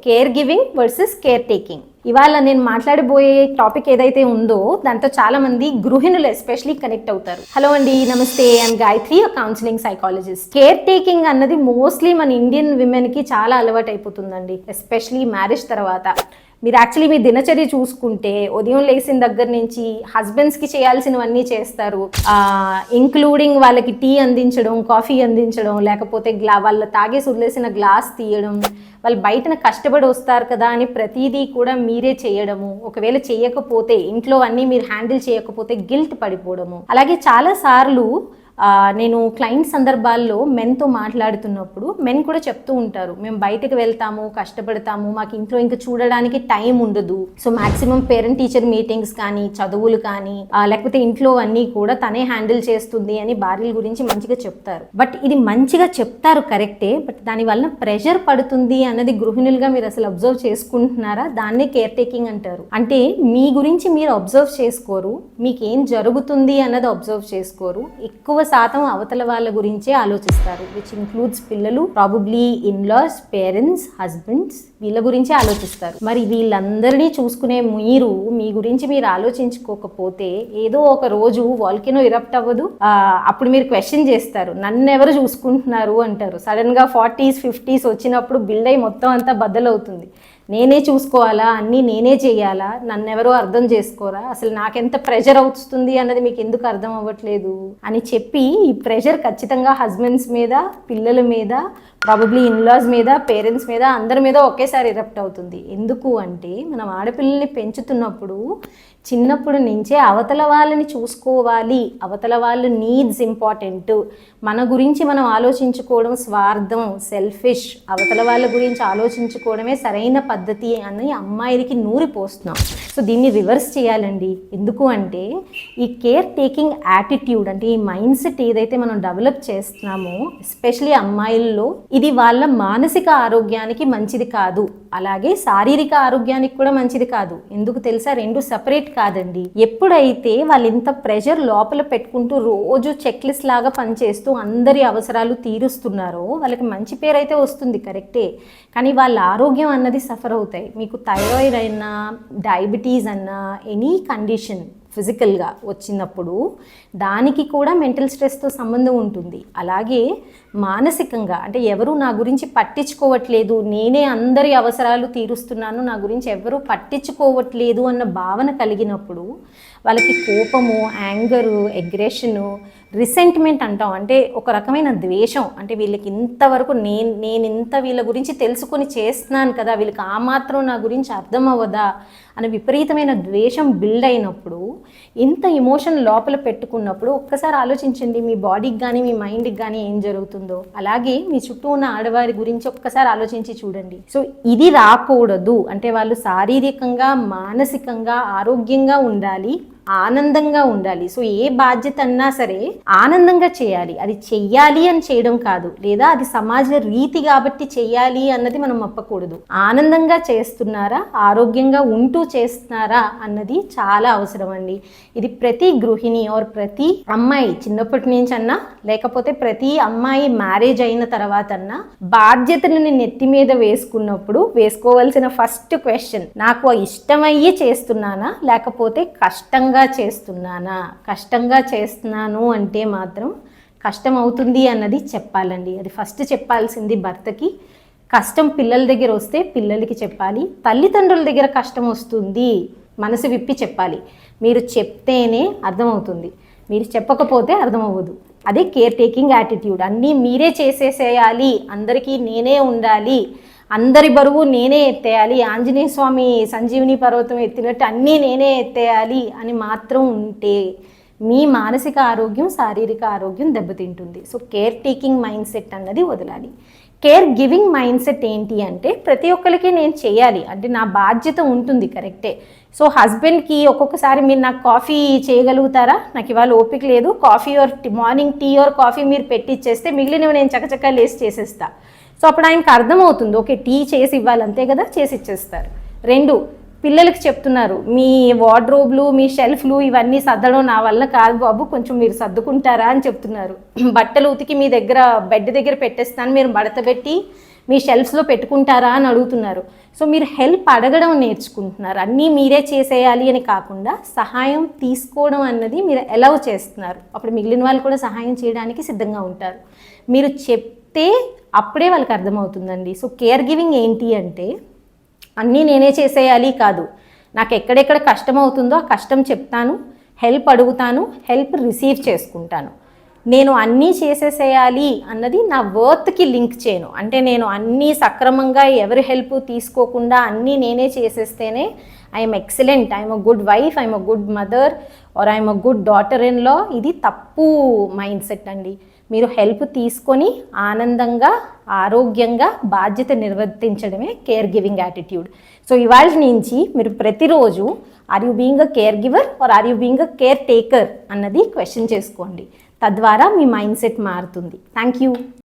Care giving versus care taking. ఇవాళ నేను మాట్లాడబోయే topic ఏదైతే ఉందో దాంతో చాలా మంది గృహిణులు ఎస్పెషలీ కనెక్ట్ అవుతారు. హలో అండి, నమస్తే, I'm Gayatri, counselling psychologist. Care taking అన్నది మోస్ట్లీ మన ఇండియన్ విమెన్ కి చాలా అలవాటు అయిపోతుందండి, ఎస్పెషలీ మ్యారేజ్ తర్వాత. మీరు యాక్చువల్లీ మీ దినచర్య చూసుకుంటే ఉదయం లేచిన దగ్గర నుంచి హస్బెండ్స్కి చేయాల్సినవన్నీ చేస్తారు, ఇంక్లూడింగ్ వాళ్ళకి టీ అందించడం, కాఫీ అందించడం, లేకపోతే వాళ్ళు తాగేసి వదిలేసిన గ్లాస్ తీయడం, వాళ్ళు బయటన కష్టపడి వస్తారు కదా అని ప్రతిదీ కూడా మీరే చేయడము. ఒకవేళ చేయకపోతే, ఇంట్లో అన్నీ మీరు హ్యాండిల్ చేయకపోతే గిల్ట్ పడిపోవడము. అలాగే చాలాసార్లు నేను క్లయింట్ సందర్భాల్లో మెన్తో మాట్లాడుతున్నప్పుడు మెన్ కూడా చెప్తూ ఉంటారు, మేము బయటకు వెళ్తాము, కష్టపడతాము, మాకు ఇంట్లో ఇంకా చూడడానికి టైం ఉండదు, so maximum parent teacher meetings కానీ, చదువులు కానీ, లేకపోతే ఇంట్లో అన్నీ కూడా తనే హ్యాండిల్ చేస్తుంది అని భార్యల గురించి మంచిగా చెప్తారు. బట్ ఇది మంచిగా చెప్తారు కరెక్టే, బట్ దాని వలన ప్రెషర్ పడుతుంది అన్నది గృహిణులుగా మీరు అసలు అబ్జర్వ్ చేసుకుంటున్నారా? దాన్నే కేర్ టేకింగ్ అంటారు. అంటే మీ గురించి మీరు అబ్జర్వ్ చేసుకోరు, మీకు ఏం జరుగుతుంది అన్నది అబ్జర్వ్ చేసుకోరు, ఎక్కువ శాతం అవతల వాళ్ళ గురించే ఆలోచిస్తారు, విచ్ ఇంక్లూడ్స్ పిల్లలు, ప్రాబబ్లీ ఇన్లాస్, పేరెంట్స్, హస్బెండ్స్, వీళ్ళ గురించే ఆలోచిస్తారు. మరి వీళ్ళందరినీ చూసుకునే మీరు మీ గురించి మీరు ఆలోచించుకోకపోతే ఏదో ఒక రోజు వాల్కెనో ఇరప్ట్ అవ్వదు, అప్పుడు మీరు క్వశ్చన్ చేస్తారు, నన్ను ఎవరు చూసుకుంటున్నారు అంటారు. సడన్ గా 40s 50s వచ్చినప్పుడు బిల్డ్ అయి మొత్తం అంతా బద్దలవుతుంది. నేనే చూసుకోవాలా, అన్నీ నేనే చేయాలా, నన్నెవరో అర్థం చేసుకోరా, అసలు నాకెంత ప్రెషర్ అవుతుంది అన్నది మీకు ఎందుకు అర్థం అవ్వట్లేదు అని చెప్పి ఈ ప్రెషర్ ఖచ్చితంగా హస్బెండ్స్ మీద, పిల్లల మీద, ప్రాబబ్లీ ఇన్లాస్ మీద, పేరెంట్స్ మీద, అందరి మీద ఒకేసారి ఎరప్ట్ అవుతుంది. ఎందుకు అంటే మనం ఆడపిల్లల్ని పెంచుతున్నప్పుడు చిన్నప్పటి నుంచే అవతల వాళ్ళని చూసుకోవాలి, అవతల వాళ్ళ నీడ్స్ ఇంపార్టెంట్, మన గురించి మనం ఆలోచించుకోవడం స్వార్థం, సెల్ఫిష్, అవతల వాళ్ళ గురించి ఆలోచించుకోవడమే సరైన పద్ధతి అని అమ్మాయిలకి నూరిపోస్తున్నాం. సో దీన్ని రివర్స్ చేయాలండి. ఎందుకు అంటే ఈ కేర్ టేకింగ్ యాటిట్యూడ్, అంటే ఈ మైండ్ సెట్ ఏదైతే మనం డెవలప్ చేస్తున్నామో ఎస్పెషలీ అమ్మాయిల్లో, ఇది వాళ్ళ మానసిక ఆరోగ్యానికి మంచిది కాదు, అలాగే శారీరక ఆరోగ్యానికి కూడా మంచిది కాదు. ఎందుకు తెలుసా? రెండు సెపరేట్ కాదండి. ఎప్పుడైతే వాళ్ళు ఇంత ప్రెషర్ లోపల పెట్టుకుంటూ రోజు చెక్ లిస్ట్ లాగా పనిచేస్తూ అందరి అవసరాలు తీరుస్తున్నారో వాళ్ళకి మంచి పేరు అయితే వస్తుంది, కరెక్టే, కానీ వాళ్ళ ఆరోగ్యం అన్నది సఫర్ అవుతాయి. మీకు థైరాయిడ్ అయినా, డయాబెటీస్ అన్నా, ఎనీ కండిషన్ ఫిజికల్గా వచ్చినప్పుడు దానికి కూడా మెంటల్ స్ట్రెస్తో సంబంధం ఉంటుంది. అలాగే మానసికంగా, అంటే ఎవరు నా గురించి పట్టించుకోవట్లేదు, నేనే అందరి అవసరాలు తీరుస్తున్నాను, నా గురించి ఎవరు పట్టించుకోవట్లేదు అన్న భావన కలిగినప్పుడు వాళ్ళకి కోపము, యాంగరు, అగ్రెషను, రిసెంట్మెంట్ అంటాం, అంటే ఒక రకమైన ద్వేషం, అంటే వీళ్ళకి ఇంతవరకు నేను ఇంత వీళ్ళ గురించి తెలుసుకొని చేస్తున్నాను కదా, వీళ్ళకి ఆ మాత్రం నా గురించి అర్థం అవ్వదా అని విపరీతమైన ద్వేషం బిల్డ్ అయినప్పుడు, ఇంత ఎమోషన్ లోపల పెట్టుకున్నప్పుడు ఒక్కసారి ఆలోచించండి, మీ బాడీకి కానీ మీ మైండ్కి కానీ ఏం జరుగుతుందో. అలాగే మీ చుట్టూ ఉన్న ఆడవారి గురించి ఒక్కసారి ఆలోచించి చూడండి. సో ఇది రాకూడదు అంటే వాళ్ళు శారీరకంగా, మానసికంగా ఆరోగ్యంగా ఉండాలి, ఆనందంగా ఉండాలి. సో ఏ బాధ్యత అన్నా సరే ఆనందంగా చేయాలి, అది చెయ్యాలి అని చేయడం కాదు, లేదా అది సమాజ రీతి కాబట్టి చెయ్యాలి అన్నది మనం ఒప్పకూడదు. ఆనందంగా చేస్తున్నారా, ఆరోగ్యంగా ఉంటూ చేస్తున్నారా అన్నది చాలా అవసరం అండి. ఇది ప్రతి గృహిణి ఆర్ ప్రతి అమ్మాయి చిన్నప్పటి నుంచి అన్నా, లేకపోతే ప్రతి అమ్మాయి మ్యారేజ్ అయిన తర్వాత అన్నా బాధ్యతలను నెత్తి మీద వేసుకున్నప్పుడు వేసుకోవాల్సిన ఫస్ట్ క్వశ్చన్, నాకు ఇష్టమయ్యి చేస్తున్నానా లేకపోతే కష్టంగా చేస్తున్నానా? కష్టంగా చేస్తున్నాను అంటే మాత్రం కష్టం అవుతుంది అన్నది చెప్పాలండి. అది ఫస్ట్ చెప్పాల్సింది భర్తకి. కష్టం పిల్లల దగ్గర వస్తే పిల్లలకి చెప్పాలి, తల్లిదండ్రుల దగ్గర కష్టం వస్తుంది మనసు విప్పి చెప్పాలి. మీరు చెప్తేనే అర్థమవుతుంది, మీరు చెప్పకపోతే అర్థమవ్వదు. అదే కేర్ టేకింగ్ యాటిట్యూడ్. అన్నీ మీరే చేసేసేయాలి, అందరికీ నేనే ఉండాలి, అందరి బరువు నేనే ఎత్తేయాలి, ఆంజనేయ స్వామి సంజీవిని పర్వతం ఎత్తినట్టు అన్నీ నేనే ఎత్తేయాలి అని మాత్రం ఉంటే మీ మానసిక ఆరోగ్యం, శారీరక ఆరోగ్యం దెబ్బతింటుంది. So care taking mind set అన్నది వదలాలి. కేర్ గివింగ్ మైండ్ సెట్ ఏంటి అంటే ప్రతి ఒక్కరికి నేను చేయాలి అంటే నా బాధ్యత ఉంటుంది, కరెక్టే. సో హస్బెండ్కి ఒక్కొక్కసారి మీరు నాకు కాఫీ చేయగలుగుతారా, నాకు ఇవాళ ఓపిక లేదు, coffee or morning tea or coffee మీరు పెట్టిచ్చేస్తే మిగిలినవి నేను చక్కచక్క లేసి చేసేస్తా. సో అప్పుడు ఆయనకు అర్థమవుతుంది, ఓకే టీ చేసి ఇవ్వాలి అంతే కదా, చేసి ఇచ్చేస్తారు. రెండు, పిల్లలకి చెప్తున్నారు, మీ వార్డ్రోబ్లు, మీ షెల్ఫ్లు ఇవన్నీ సర్దడం నా వల్ల కాదు బాబు, కొంచెం మీరు సర్దుకుంటారా అని చెప్తున్నారు. బట్టలు ఉతికి మీ దగ్గర బెడ్ దగ్గర పెట్టేస్తాను, మీరు మడతబెట్టి మీ షెల్ఫ్స్లో పెట్టుకుంటారా అని అడుగుతున్నారు. సో మీరు హెల్ప్ అడగడం నేర్చుకుంటున్నారు. అన్నీ మీరే చేసేయాలి అని కాకుండా సహాయం తీసుకోవడం అన్నది మీరు అలౌ చేస్తున్నారు. అప్పుడు మిగిలిన వాళ్ళు కూడా సహాయం చేయడానికి సిద్ధంగా ఉంటారు. మీరు చెప్తే అప్పుడే వాళ్ళకి అర్థమవుతుందండి. సో కేర్ గివింగ్ ఏంటి అంటే అన్నీ నేనే చేసేయాలి కాదు, నాకు ఎక్కడెక్కడ కష్టం అవుతుందో ఆ కష్టం చెప్తాను, హెల్ప్ అడుగుతాను, హెల్ప్ రిసీవ్ చేసుకుంటాను. నేను అన్నీ చేసేసేయాలి అన్నది నా వర్త్కి లింక్ చేయను. అంటే నేను అన్నీ సక్రమంగా ఎవరి హెల్ప్ తీసుకోకుండా అన్నీ నేనే చేసేస్తేనే I'm excellent, I'm a good wife, I'm a good mother or I'm a good daughter in law. ఇది తప్పు మైండ్ సెట్ అండి. మీరు హెల్ప్ తీసుకొని ఆనందంగా ఆరోగ్యంగా బాధ్యత నిర్వర్తించడమే కేర్ గివింగ్ యాటిట్యూడ్. సో ఇవాళ నుంచి మీరు ప్రతిరోజు are you being a caregiver or are you being a caretaker అన్నది క్వశ్చన్ చేసుకోండి. తద్వారా మీ మైండ్ సెట్ మారుతుంది. Thank you.